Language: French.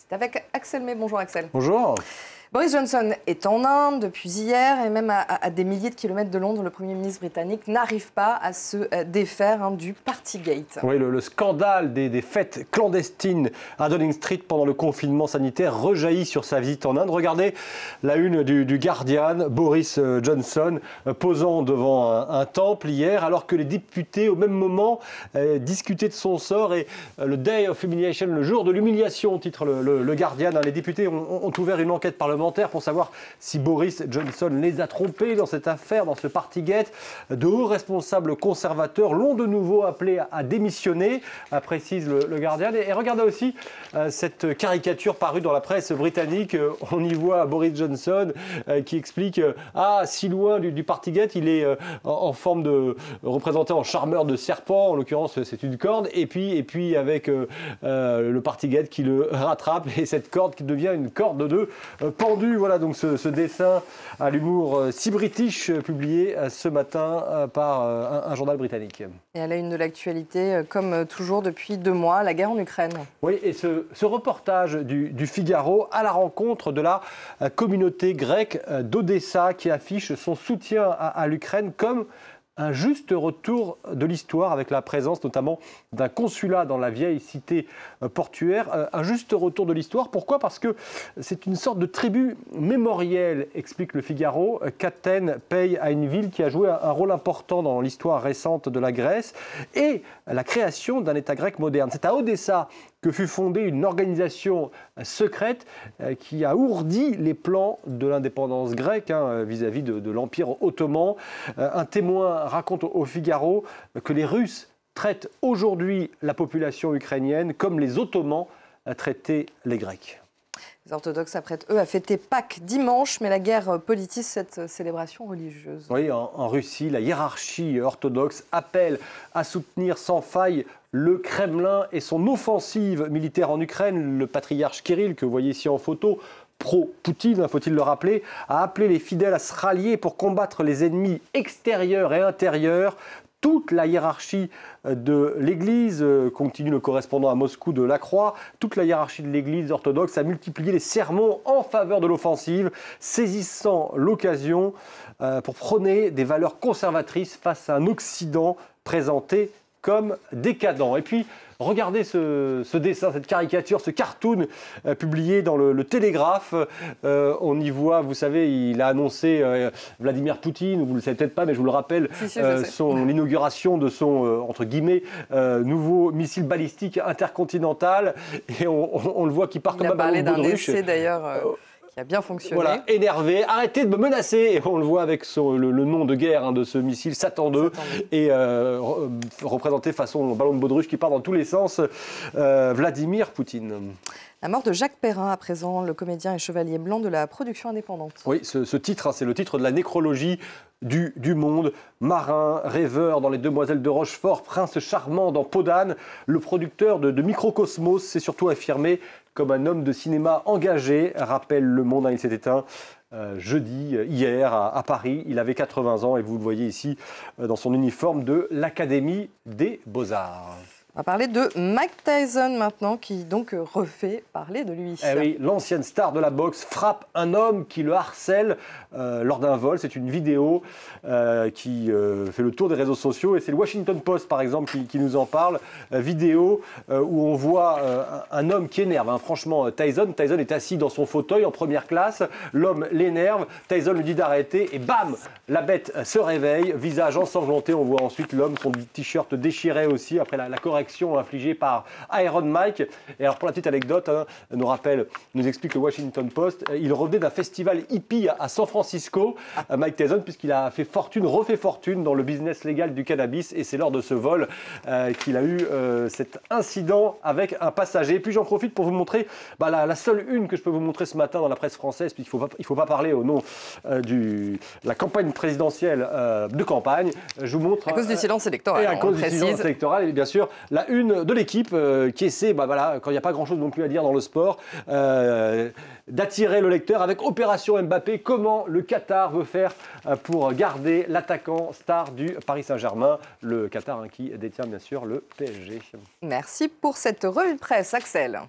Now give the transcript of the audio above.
C'est avec Axel May. Bonjour Axel. Bonjour. Boris Johnson est en Inde depuis hier et même à des milliers de kilomètres de Londres, le Premier ministre britannique n'arrive pas à se défaire du Partygate. Oui, le scandale des fêtes clandestines à Downing Street pendant le confinement sanitaire rejaillit sur sa visite en Inde. Regardez la une du Guardian, Boris Johnson posant devant un temple hier alors que les députés au même moment discutaient de son sort et le Day of Humiliation, le jour de l'humiliation, titre le Guardian. Les députés ont ouvert une enquête parlementaire pour savoir si Boris Johnson les a trompés dans cette affaire, dans ce Partygate. De hauts responsables conservateurs l'ont de nouveau appelé à démissionner, précise le Guardian. Et regardez aussi cette caricature parue dans la presse britannique. On y voit Boris Johnson qui explique si loin du Partygate, il est en forme de représenté en charmeur de serpent, en l'occurrence c'est une corde, et puis avec le Partygate qui le rattrape et cette corde qui devient une corde de pendu. Voilà donc ce dessin à l'humour si british publié ce matin par un journal britannique. Et à la une de l'actualité, comme toujours depuis 2 mois, la guerre en Ukraine. Oui, et ce reportage du Figaro à la rencontre de la communauté grecque d'Odessa qui affiche son soutien à l'Ukraine comme un juste retour de l'histoire avec la présence notamment d'un consulat dans la vieille cité portuaire. Un juste retour de l'histoire. Pourquoi ? Parce que c'est une sorte de tribut mémorielle, explique le Figaro, qu'Athènes paye à une ville qui a joué un rôle important dans l'histoire récente de la Grèce et la création d'un État grec moderne. C'est à Odessa que fut fondée une organisation secrète qui a ourdi les plans de l'indépendance grecque vis-à-vis de l'Empire ottoman. Un témoin raconte au Figaro que les Russes traitent aujourd'hui la population ukrainienne comme les Ottomans traitaient les Grecs. Les orthodoxes s'apprêtent, eux, à fêter Pâques dimanche, mais la guerre politise cette célébration religieuse. Oui, en Russie, la hiérarchie orthodoxe appelle à soutenir sans faille le Kremlin et son offensive militaire en Ukraine. Le patriarche Kirill, que vous voyez ici en photo, pro-Poutine, faut-il le rappeler, a appelé les fidèles à se rallier pour combattre les ennemis extérieurs et intérieurs. Toute la hiérarchie de l'Église, continue le correspondant à Moscou de La Croix, toute la hiérarchie de l'Église orthodoxe a multiplié les sermons en faveur de l'offensive, saisissant l'occasion pour prôner des valeurs conservatrices face à un Occident présenté comme décadent. Et puis, regardez ce dessin, cette caricature, ce cartoon publié dans le Télégraphe. On y voit, vous savez, il a annoncé Vladimir Poutine, vous ne le savez peut-être pas, mais je vous le rappelle, l'inauguration de son, entre guillemets, nouveau missile balistique intercontinental. Et on le voit qui part comme un ballon de baudruche. Il a parlé d'un essai d'ailleurs qui a bien fonctionné. Voilà, énervé, arrêtez de me menacer. Et on le voit avec le nom de guerre de ce missile, Satan II, et représenté façon ballon de baudruche qui part dans tous les sens, Vladimir Poutine. La mort de Jacques Perrin, à présent, le comédien et chevalier blanc de la production indépendante. Oui, ce titre, c'est le titre de la nécrologie du Monde. Marin, rêveur dans Les Demoiselles de Rochefort, prince charmant dans Peau d'âne, le producteur de Microcosmos s'est surtout affirmé comme un homme de cinéma engagé, rappelle Le Monde. Il s'est éteint hier à Paris. Il avait 80 ans et vous le voyez ici dans son uniforme de l'Académie des Beaux-Arts. On va parler de Mike Tyson maintenant, qui donc refait parler de lui. Eh oui, l'ancienne star de la boxe frappe un homme qui le harcèle lors d'un vol. C'est une vidéo qui fait le tour des réseaux sociaux et c'est le Washington Post par exemple qui nous en parle. Vidéo où on voit un homme qui énerve. Franchement, Tyson est assis dans son fauteuil en première classe. L'homme l'énerve. Tyson lui dit d'arrêter et bam, la bête se réveille, visage ensanglanté. On voit ensuite l'homme, son t-shirt déchiré aussi après la correction infligée par Iron Mike. Et alors pour la petite anecdote, nous explique le Washington Post, il revenait d'un festival hippie à San Francisco, Mike Tyson, puisqu'il a refait fortune dans le business légal du cannabis et c'est lors de ce vol qu'il a eu cet incident avec un passager. Et puis j'en profite pour vous montrer la seule une que je peux vous montrer ce matin dans la presse française, puisqu'il ne faut pas parler au nom de la campagne présidentielle de campagne. Je vous montre... À cause du silence électoral. Et à cause du silence électoral, et bien sûr, la une de l'équipe qui essaie, quand il n'y a pas grand-chose non plus à dire dans le sport, d'attirer le lecteur avec Opération Mbappé. Comment le Qatar veut faire pour garder l'attaquant star du Paris Saint-Germain, le Qatar qui détient bien sûr le PSG. Merci pour cette revue de presse, Axel.